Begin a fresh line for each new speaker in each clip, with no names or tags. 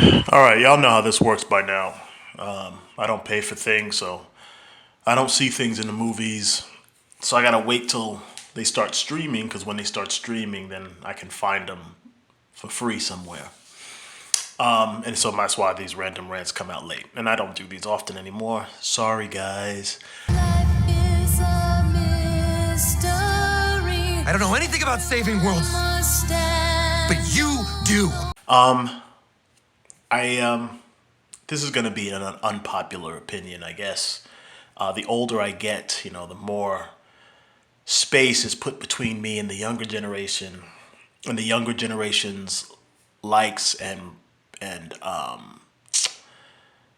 All right, y'all know how this works by now. I don't pay for things, so I don't see things in the movies. So I gotta wait till they start streaming, because when they start streaming, then I can find them for free somewhere. And so that's why these random rants come out late. And I don't do these often anymore. Sorry, guys.
Is a mystery.
I don't know anything about saving worlds, but you do.
This is gonna be an unpopular opinion, I guess. The older I get, the more space is put between me and the younger generation, and the younger generation's likes and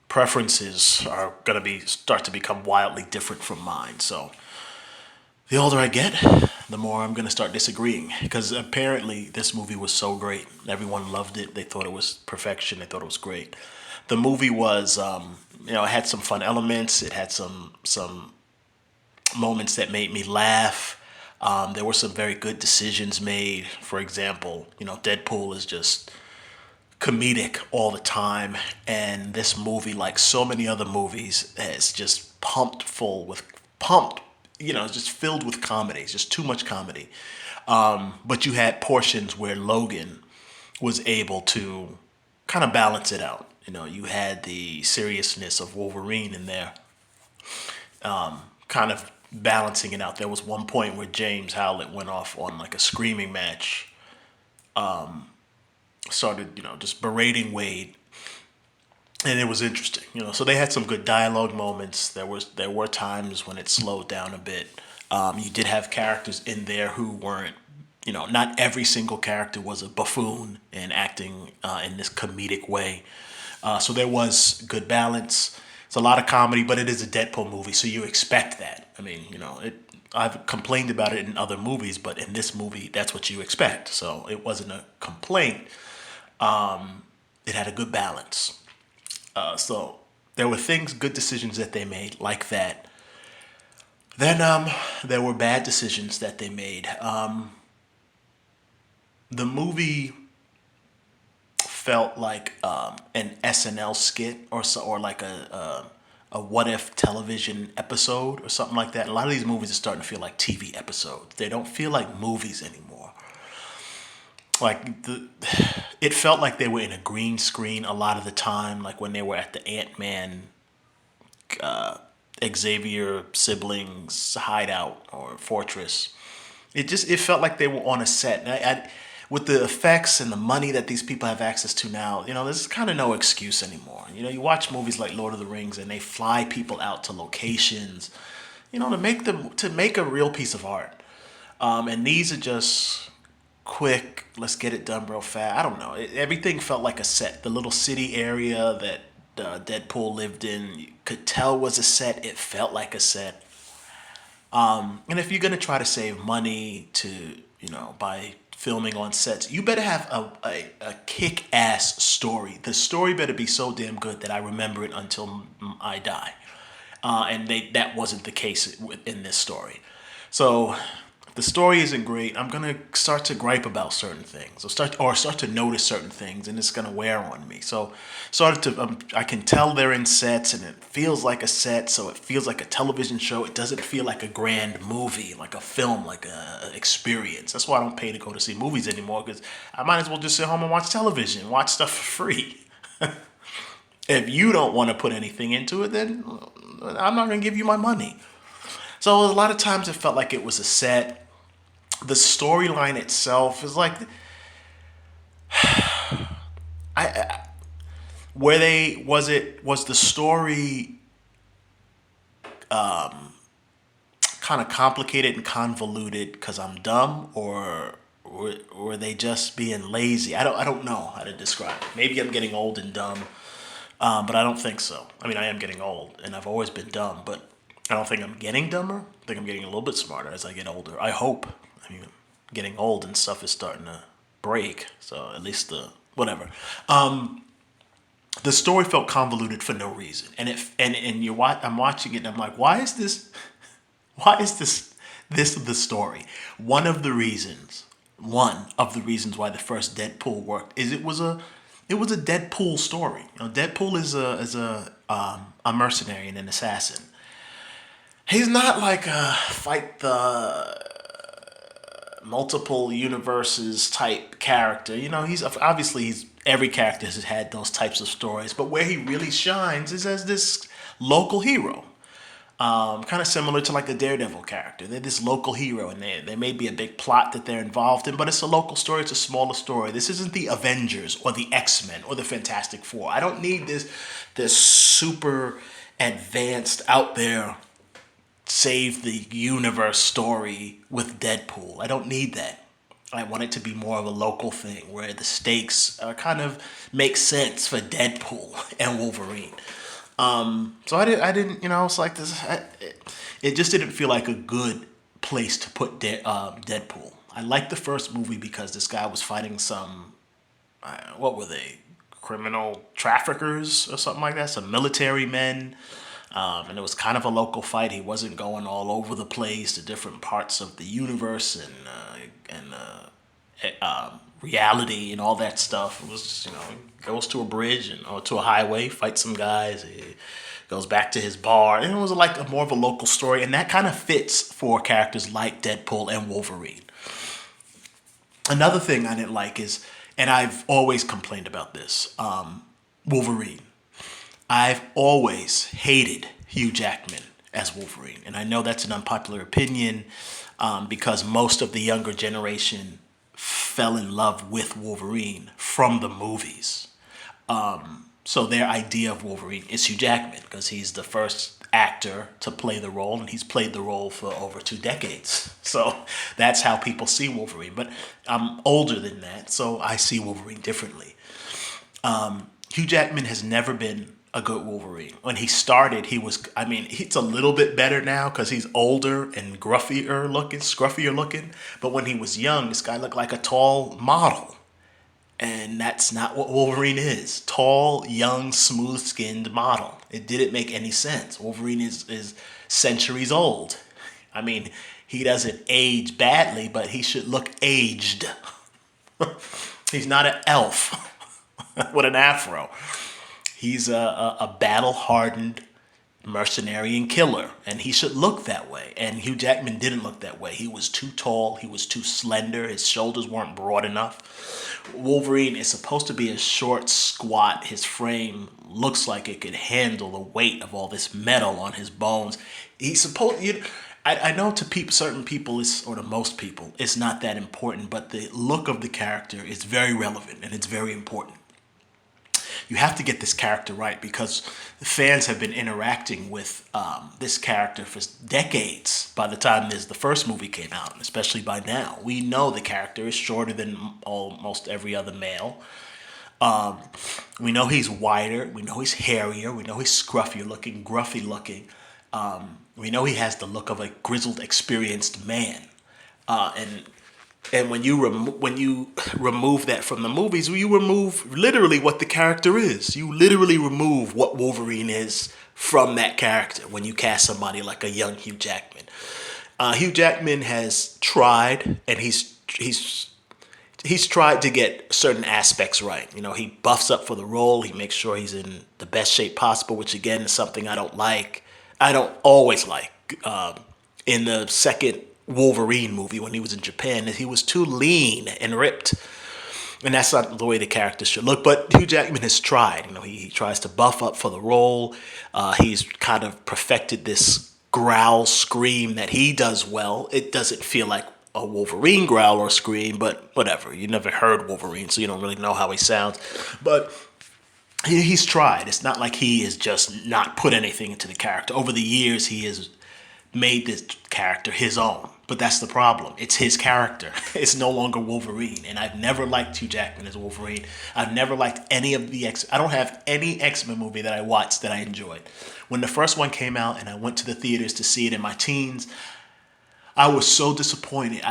preferences are gonna be start to become wildly different from mine. So the older I get, the more I'm gonna start disagreeing, because apparently this movie was so great. Everyone loved it. They thought it was perfection. They thought it was great. The movie was, it had some fun elements. It had some moments that made me laugh. There were some very good decisions made. For example, Deadpool is just comedic all the time, and this movie, like so many other movies, is just pumped. It's just filled with comedy. It's just too much comedy. But you had portions where Logan was able to kind of balance it out. You had the seriousness of Wolverine in there, kind of balancing it out. There was one point where James Howlett went off on like a screaming match, started, just berating Wade, and it was interesting. So they had some good dialogue moments. There were times when it slowed down a bit. You did have characters in there who weren't, not every single character was a buffoon and acting in this comedic way. So there was good balance. It's a lot of comedy, but it is a Deadpool movie, so you expect that. I mean, I've complained about it in other movies, but in this movie, that's what you expect. So it wasn't a complaint. It had a good balance. So there were good decisions that they made like that. Then there were bad decisions that they made. The movie felt like an SNL skit or like a what if television episode or something like that. A lot of these movies are starting to feel like TV episodes. They don't feel like movies anymore. It felt like they were in a green screen a lot of the time, like when they were at the Ant-Man Xavier siblings hideout or fortress. It felt like they were on a set. And with the effects and the money that these people have access to now, there's kind of no excuse anymore. You watch movies like Lord of the Rings and they fly people out to locations, to make a real piece of art. And these are just quick, let's get it done real fast. I don't know. Everything felt like a set. The little city area that Deadpool lived in, you could tell was a set. It felt like a set. And if you're gonna try to save money by filming on sets, you better have a kick-ass story. The story better be so damn good that I remember it until I die. And that wasn't the case in this story. So the story isn't great. I'm gonna start to gripe about certain things, or start to notice certain things, and it's gonna wear on me. So, I can tell they're in sets, and it feels like a set. So it feels like a television show. It doesn't feel like a grand movie, like a film, like a experience. That's why I don't pay to go to see movies anymore, because I might as well just sit home and watch television, watch stuff for free. If you don't want to put anything into it, then I'm not gonna give you my money. So a lot of times it felt like it was a set. The storyline itself is like, was the story kind of complicated and convoluted because I'm dumb, or were they just being lazy? I don't know how to describe it. Maybe I'm getting old and dumb, but I don't think so. I mean, I am getting old, and I've always been dumb, but I don't think I'm getting dumber. I think I'm getting a little bit smarter as I get older. I hope. I mean, getting old and stuff is starting to break, so at least whatever. The story felt convoluted for no reason, I'm watching it, and I'm like, why is this? Why is this the story? One of the reasons why the first Deadpool worked is It was a Deadpool story. Deadpool is a mercenary and an assassin. He's not like a fight the multiple universes type character. He's every character has had those types of stories, but where he really shines is as this local hero. Kind of similar to like a Daredevil character. They're this local hero, and there may be a big plot that they're involved in, but it's a local story. It's a smaller story. This isn't the Avengers or the X-Men or the Fantastic Four. I don't need this super advanced out there save the universe story with Deadpool. I don't need that. I want it to be more of a local thing where the stakes kind of make sense for Deadpool and Wolverine. So I didn't, it's like this. It just didn't feel like a good place to put Deadpool. I liked the first movie because this guy was fighting some, what were they, criminal traffickers or something like that, some military men. And it was kind of a local fight. He wasn't going all over the place to different parts of the universe and reality and all that stuff. It was just, he goes to a bridge or to a highway, fights some guys. He goes back to his bar. And it was like more of a local story. And that kind of fits for characters like Deadpool and Wolverine. Another thing I didn't like is, and I've always complained about this, Wolverine. I've always hated Hugh Jackman as Wolverine. And I know that's an unpopular opinion because most of the younger generation fell in love with Wolverine from the movies. So their idea of Wolverine is Hugh Jackman because he's the first actor to play the role, and he's played the role for over 2 decades. So that's how people see Wolverine. But I'm older than that, so I see Wolverine differently. Hugh Jackman has never been a good Wolverine. When he started, he's a little bit better now because he's older and scruffier looking. But when he was young, this guy looked like a tall model. And that's not what Wolverine is. Tall, young, smooth-skinned model. It didn't make any sense. Wolverine is centuries old. He doesn't age badly, but he should look aged. He's not an elf with an afro. He's a battle-hardened mercenary and killer, and he should look that way. And Hugh Jackman didn't look that way. He was too tall. He was too slender. His shoulders weren't broad enough. Wolverine is supposed to be a short, squat. His frame looks like it could handle the weight of all this metal on his bones. I know to certain people, or to most people, it's not that important, but the look of the character is very relevant, and it's very important. You have to get this character right because the fans have been interacting with this character for decades by the time the first movie came out, and especially by now. We know the character is shorter than almost every other male. We know he's wider. We know he's hairier. We know he's scruffier looking, gruffy looking. We know he has the look of a grizzled, experienced man. And when you remove that from the movies, you remove literally what the character is. You literally remove what Wolverine is from that character when you cast somebody like a young Hugh Jackman. Hugh Jackman has tried, and he's tried to get certain aspects right. He buffs up for the role. He makes sure he's in the best shape possible, which again is something I don't like. I don't always like. In the second Wolverine movie when he was in Japan, that he was too lean and ripped, and that's not the way the character should look. But Hugh Jackman has tried. He tries to buff up for the role. He's kind of perfected this growl scream that he does well. It doesn't feel like a Wolverine growl or scream, but whatever. You never heard Wolverine, so you don't really know how he sounds. But he's tried. It's not like he has just not put anything into the character. Over the years, he has made this character his own. But that's the problem. It's his character. It's no longer Wolverine. And I've never liked Hugh Jackman as Wolverine. I've never liked any of the I don't have any X-Men movie that I watched that I enjoyed. When the first one came out and I went to the theaters to see it in my teens, I was so disappointed.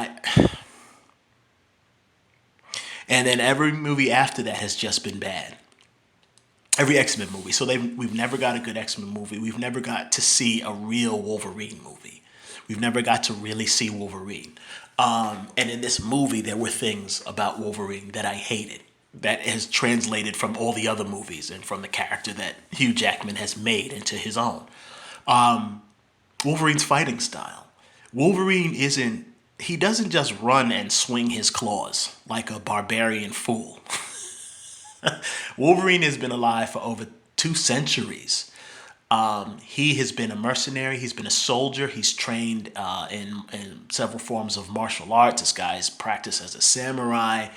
And then every movie after that has just been bad. Every X-Men movie. So we've never got a good X-Men movie. We've never got to see a real Wolverine movie. We've never got to really see Wolverine. And in this movie, there were things about Wolverine that I hated. that has translated from all the other movies and from the character that Hugh Jackman has made into his own. Wolverine's fighting style. Wolverine isn't, he doesn't just run and swing his claws like a barbarian fool. Wolverine has been alive for over 2 centuries. He has been a mercenary. He's been a soldier. He's trained in several forms of martial arts. This guy's practiced as a samurai.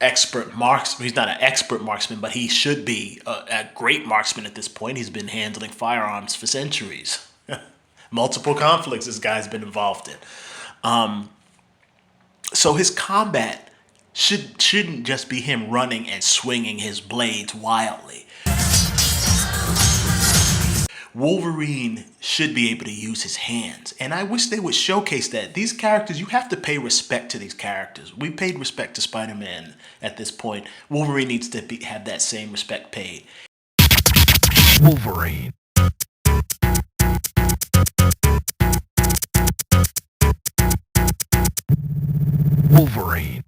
Expert marksman. He's not an expert marksman, but he should be a great marksman at this point. He's been handling firearms for centuries. Multiple conflicts this guy's been involved in. So his combat shouldn't just be him running and swinging his blades wildly. Wolverine should be able to use his hands. And I wish they would showcase that. These characters, you have to pay respect to these characters. We paid respect to Spider-Man at this point. Wolverine needs to have that same respect paid.
Wolverine. Wolverine.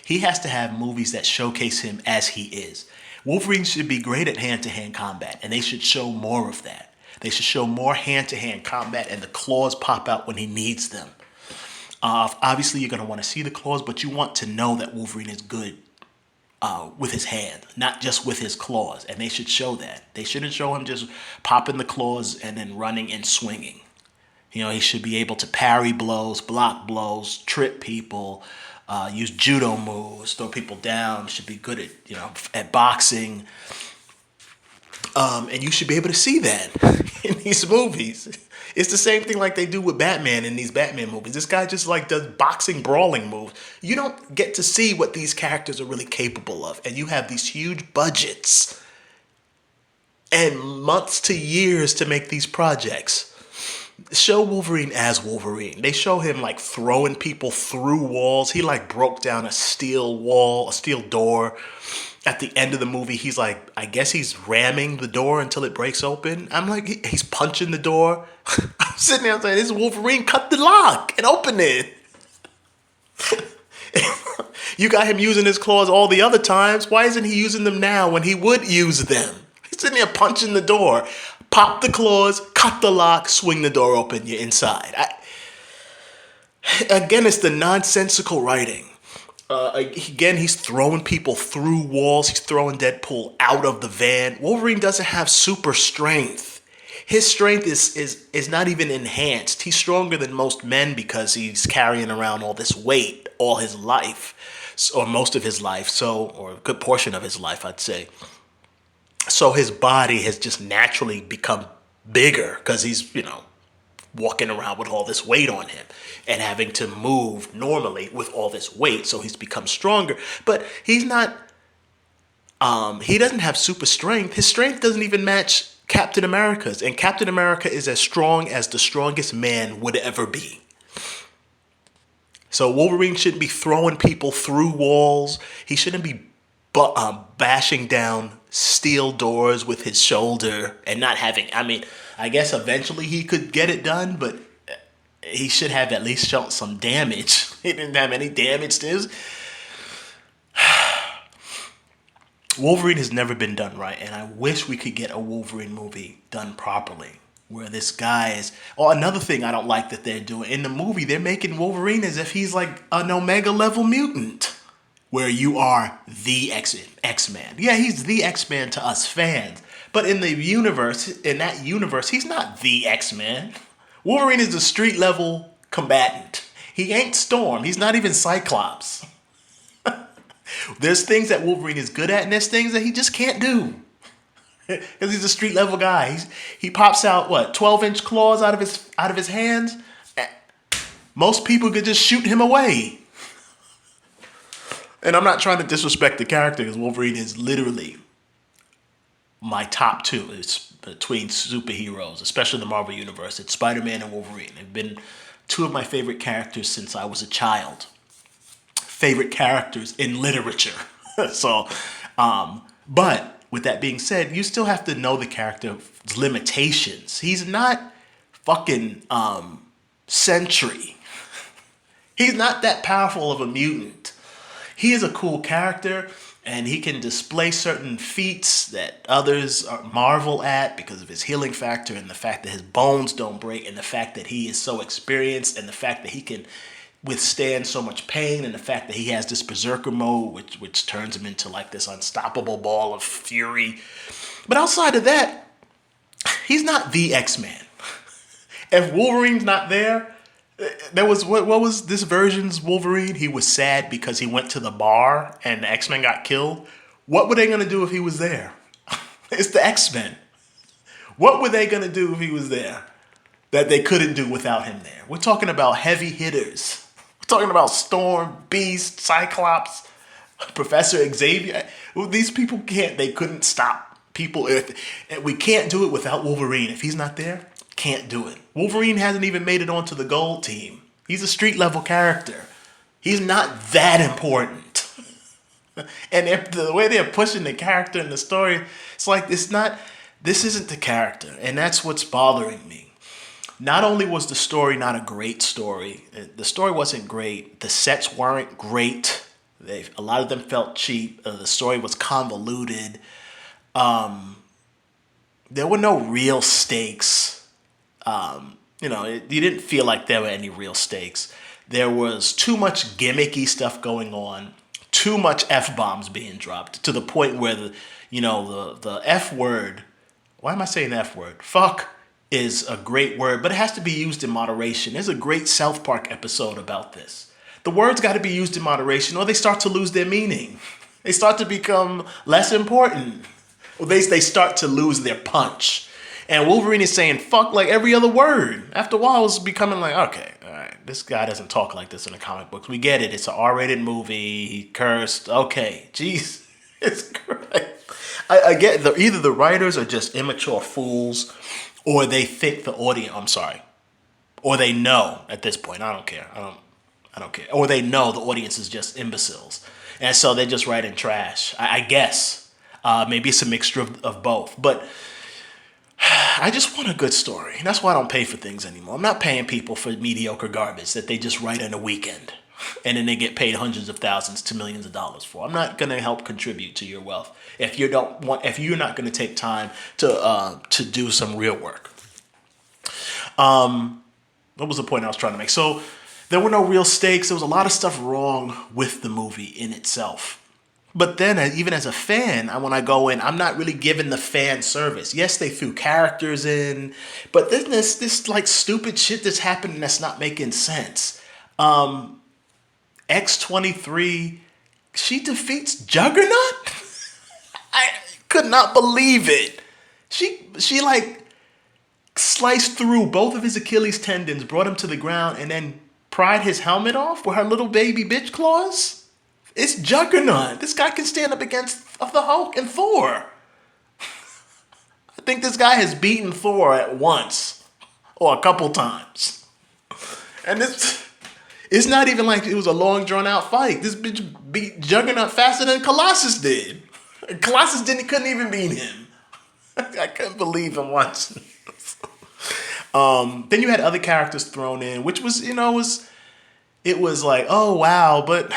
He has to have movies that showcase him as he is. Wolverine should be great at hand-to-hand combat, and they should show more of that. They should show more hand-to-hand combat, and the claws pop out when he needs them. Obviously, you're going to want to see the claws, but you want to know that Wolverine is good with his hand, not just with his claws, and they should show that. They shouldn't show him just popping the claws and then running and swinging. You know, he should be able to parry blows, block blows, trip people, use judo moves, throw people down. Should be good at boxing, and you should be able to see that in these movies. It's the same thing like they do with Batman in these Batman movies. This guy just like does boxing, brawling moves. You don't get to see what these characters are really capable of, and you have these huge budgets and months to years to make these projects. Show Wolverine as Wolverine. They show him like throwing people through walls. He like broke down a steel wall, a steel door. At the end of the movie, he's like, I guess he's ramming the door until it breaks open. I'm like, he's punching the door. I'm sitting there saying, this is Wolverine, cut the lock and open it. You got him using his claws all the other times. Why isn't he using them now when he would use them? He's sitting there punching the door. Pop the claws, cut the lock, swing the door open, you're inside. Again, it's the nonsensical writing. Again, he's throwing people through walls. He's throwing Deadpool out of the van. Wolverine doesn't have super strength. His strength is not even enhanced. He's stronger than most men because he's carrying around all this weight all his life, or most of his life, or a good portion of his life, I'd say. So his body has just naturally become bigger because he's, walking around with all this weight on him and having to move normally with all this weight. So he's become stronger, but he's not, he doesn't have super strength. His strength doesn't even match Captain America's, and Captain America is as strong as the strongest man would ever be. So Wolverine shouldn't be throwing people through walls. He shouldn't be bashing down steel doors with his shoulder and not having, I guess eventually he could get it done, but he should have at least shown some damage. He didn't have any damage to his. Wolverine has never been done right, and I wish we could get a Wolverine movie done properly, where this guy is. Oh, another thing I don't like that they're doing in the movie, they're making Wolverine as if he's like an Omega level mutant, where you are the X-Man. Yeah, he's the X-Man to us fans, but in that universe, he's not the X-Man. Wolverine is a street level combatant. He ain't Storm. He's not even Cyclops. There's things that Wolverine is good at, and there's things that he just can't do. Because he's a street level guy. He pops out what 12-inch claws out of his hands. Most people could just shoot him away. And I'm not trying to disrespect the character, because Wolverine is literally my top two. It's between superheroes, especially the Marvel Universe. It's Spider-Man and Wolverine. They've been two of my favorite characters since I was a child. Favorite characters in literature. So, but with that being said, you still have to know the character's limitations. He's not fucking Sentry. He's not that powerful of a mutant. He is a cool character, and he can display certain feats that others marvel at because of his healing factor and the fact that his bones don't break and the fact that he is so experienced and the fact that he can withstand so much pain and the fact that he has this berserker mode which turns him into like this unstoppable ball of fury. But outside of that, he's not the X-Man. If Wolverine's not there, there was what was this version's Wolverine? He was sad because he went to the bar and the X-Men got killed. What were they going to do if he was there? It's the X-Men. What were they going to do if he was there that they couldn't do without him there? We're talking about heavy hitters. We're talking about Storm, Beast, Cyclops, Professor Xavier. These people they couldn't stop people. We can't do it without Wolverine. If he's not there, can't do it. Wolverine hasn't even made it onto the gold team. He's a street level character. He's not that important. And the way they're pushing the character in the story, it's like this isn't the character. And that's what's bothering me. Not only was the story not a great story, the story wasn't great. The sets weren't great. A lot of them felt cheap. The story was convoluted. There were no real stakes. You didn't feel like there were any real stakes. There was too much gimmicky stuff going on, too much F-bombs being dropped to the point where the F word, why am I saying F word? Fuck is a great word, but it has to be used in moderation. There's a great South Park episode about this. The words got to be used in moderation or they start to lose their meaning. They start to become less important. Or they start to lose their punch. And Wolverine is saying fuck like every other word. After a while, it's becoming like, okay, all right, this guy doesn't talk like this in the comic books. We get it. It's an R-rated movie. He cursed. Okay, jeez. It's great. I get either the writers are just immature fools or they think the audience, I'm sorry, or they know at this point, I don't care. I don't care. Or they know the audience is just imbeciles. And so they're just writing trash. I guess. Maybe it's a mixture of both. But I just want a good story. That's why I don't pay for things anymore. I'm not paying people for mediocre garbage that they just write in a weekend and then they get paid hundreds of thousands to millions of dollars for. I'm not going to help contribute to your wealth if you're not going to take time to do some real work. What was the point I was trying to make? So there were no real stakes. There was a lot of stuff wrong with the movie in itself. But then, even as a fan, when I go in, I'm not really given the fan service. Yes, they threw characters in, but then this like stupid shit that's happening that's not making sense. X-23, she defeats Juggernaut? I could not believe it. She like sliced through both of his Achilles tendons, brought him to the ground, and then pried his helmet off with her little baby bitch claws. It's Juggernaut. This guy can stand up against the Hulk and Thor. I think this guy has beaten Thor at once or a couple times. And it's not even like it was a long drawn out fight. This bitch beat Juggernaut faster than Colossus did. Colossus couldn't even beat him. I couldn't believe him watching. Then you had other characters thrown in, which was, it was like, oh wow, but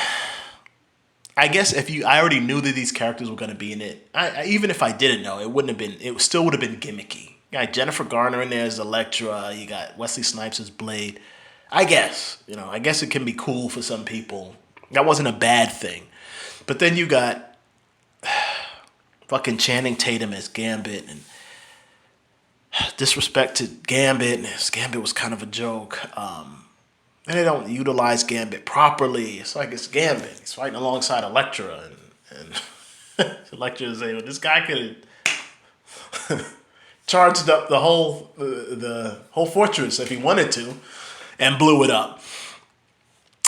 I guess I already knew that these characters were going to be in it. Even if I didn't know, it still would have been gimmicky. You got Jennifer Garner in there as Elektra. You got Wesley Snipes as Blade. I guess it can be cool for some people. That wasn't a bad thing. But then you got fucking Channing Tatum as Gambit and disrespect to Gambit. Gambit was kind of a joke. And they don't utilize Gambit properly. It's like it's Gambit. He's fighting alongside Elektra, and Elektra is saying, this guy could have charged up the whole fortress if he wanted to, and blew it up.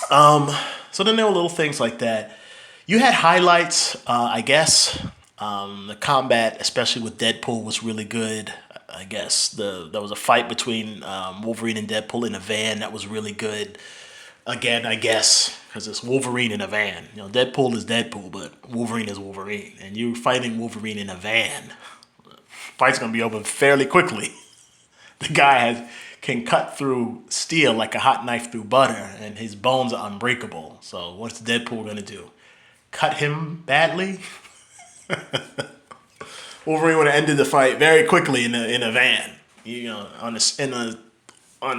So then there were little things like that. You had highlights, I guess. The combat, especially with Deadpool, was really good. I guess there was a fight between Wolverine and Deadpool in a van that was really good. Again, I guess because it's Wolverine in a van. You know, Deadpool is Deadpool, but Wolverine is Wolverine, and you're fighting Wolverine in a van. Fight's gonna be over fairly quickly. The guy can cut through steel like a hot knife through butter, and his bones are unbreakable. So what's Deadpool gonna do? Cut him badly? Wolverine would have ended the fight very quickly in a van, you know, on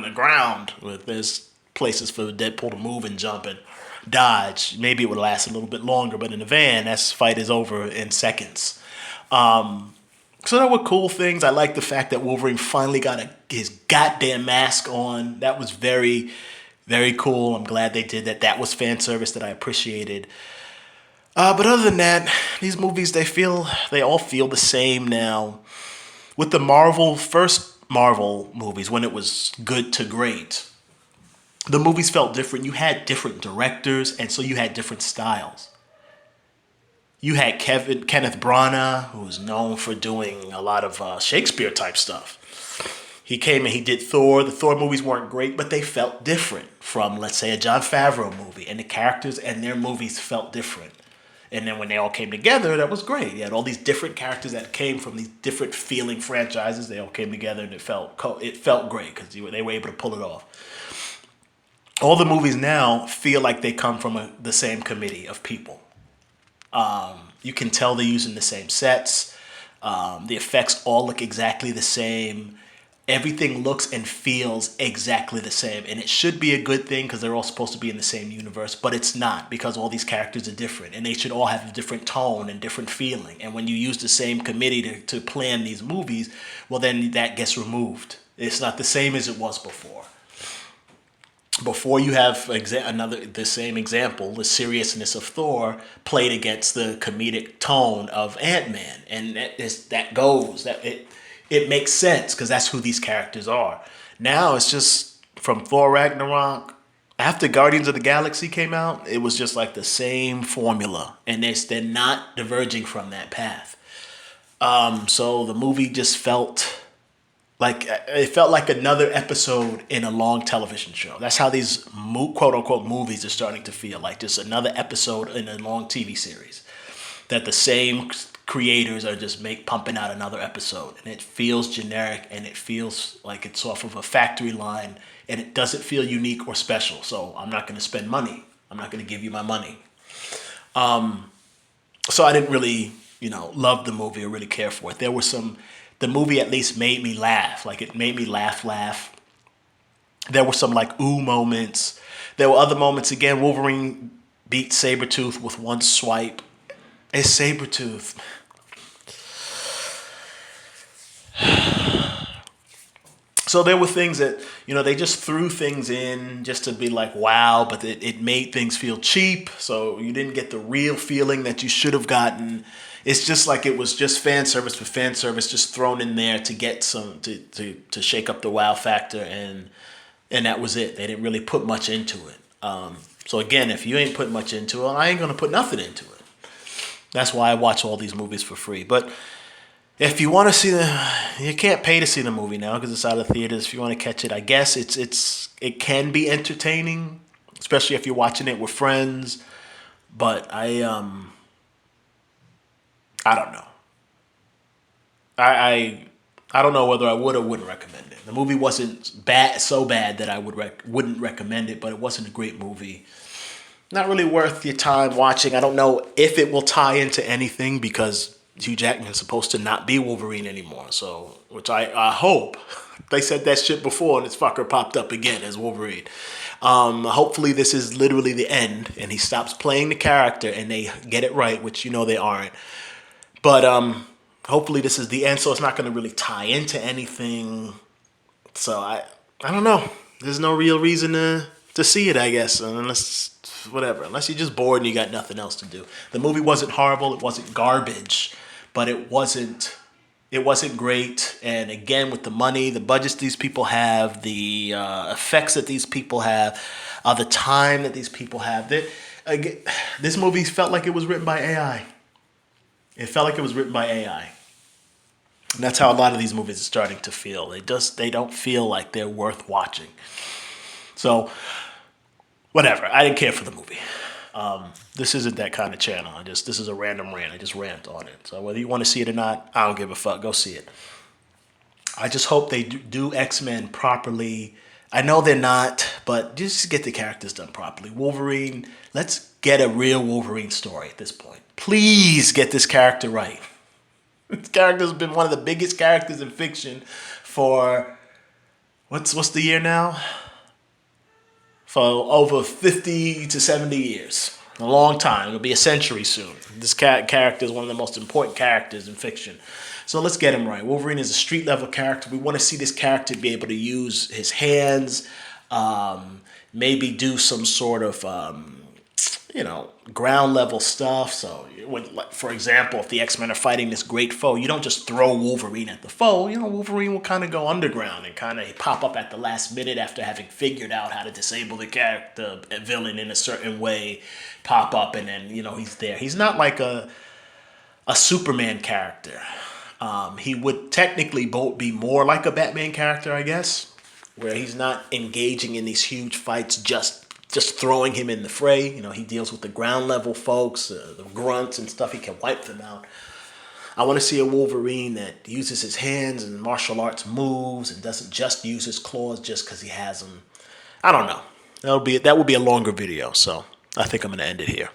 the ground. With there's places for Deadpool to move and jump and dodge. Maybe it would last a little bit longer, but in a van, that fight is over in seconds. So there were cool things. I like the fact that Wolverine finally got his goddamn mask on. That was very, very cool. I'm glad they did that. That was fan service that I appreciated. But other than that, these movies, they all feel the same now. With the first Marvel movies, when it was good to great, the movies felt different. You had different directors, and so you had different styles. You had Kenneth Branagh, who was known for doing a lot of Shakespeare-type stuff. He came and he did Thor. The Thor movies weren't great, but they felt different from, let's say, a Jon Favreau movie. And the characters and their movies felt different. And then when they all came together, that was great. You had all these different characters that came from these different feeling franchises. They all came together, and it felt great because they were able to pull it off. All the movies now feel like they come from the same committee of people. You can tell they're using the same sets. The effects all look exactly the same. Everything looks and feels exactly the same. And it should be a good thing because they're all supposed to be in the same universe. But it's not, because all these characters are different. And they should all have a different tone and different feeling. And when you use the same committee to plan these movies, well, then that gets removed. It's not the same as it was before. Before you have the same example, the seriousness of Thor played against the comedic tone of Ant-Man. And it makes sense because that's who these characters are. Now it's just from Thor Ragnarok. After Guardians of the Galaxy came out, it was just like the same formula. And they're not diverging from that path. So the movie just felt like another episode in a long television show. That's how these quote unquote movies are starting to feel, like just another episode in a long TV series. That the same creators are just pumping out another episode, and it feels generic, and it feels like it's off of a factory line, and it doesn't feel unique or special. So I'm not going to spend money. I'm not going to give you my money. So I didn't really, love the movie or really care for it. The movie at least made me laugh. Like, it made me laugh. There were some ooh moments. There were other moments. Again, Wolverine beat Sabretooth with one swipe. It's Sabretooth. So there were things that, they just threw things in just to be like, wow, but it made things feel cheap. So you didn't get the real feeling that you should have gotten. It's just like it was just fan service for fan service, just thrown in there to get some, to shake up the wow factor. And that was it. They didn't really put much into it. So again, if you ain't put much into it, I ain't going to put nothing into it. That's why I watch all these movies for free. But if you want to see you can't pay to see the movie now because it's out of theaters. If you want to catch it, I guess it can be entertaining, especially if you're watching it with friends. But I don't know. I don't know whether I would or wouldn't recommend it. The movie wasn't so bad that I wouldn't recommend it, but it wasn't a great movie. Not really worth your time watching. I don't know if it will tie into anything because Hugh Jackman's supposed to not be Wolverine anymore. So, which I hope. They said that shit before and this fucker popped up again as Wolverine. Hopefully this is literally the end and he stops playing the character and they get it right, which they aren't. But hopefully this is the end, so it's not going to really tie into anything. So I don't know. There's no real reason to to see it, I guess. Unless whatever, unless you're just bored and you got nothing else to do. The movie wasn't horrible. It wasn't garbage, but it wasn't. It wasn't great. And again, with the money, the budgets these people have, the effects that these people have, the time that these people have, again, this movie felt like it was written by AI. It felt like it was written by AI. And that's how a lot of these movies are starting to feel. They don't feel like they're worth watching. So, whatever. I didn't care for the movie. This isn't that kind of channel. This is a random rant. I just rant on it. So whether you want to see it or not, I don't give a fuck. Go see it. I just hope they do X-Men properly. I know they're not, but just get the characters done properly. Wolverine, let's get a real Wolverine story at this point. Please get this character right. This character's been one of the biggest characters in fiction for, what's the year now? For over 50 to 70 years. A long time. It'll be a century soon. This character is one of the most important characters in fiction. So let's get him right. Wolverine is a street level character. We want to see this character be able to use his hands, maybe do some sort of, ground level stuff. So, for example, if the X-Men are fighting this great foe, you don't just throw Wolverine at the foe. Wolverine will kind of go underground and kind of pop up at the last minute after having figured out how to disable the villain in a certain way, pop up, and then, he's there. He's not like a Superman character. He would technically be more like a Batman character, I guess, where he's not engaging in these huge fights, just throwing him in the fray. He deals with the ground level folks, the grunts and stuff. He can wipe them out. I want to see a Wolverine that uses his hands and martial arts moves and doesn't just use his claws just because he has them. I don't know. That would be a longer video, so I think I'm going to end it here.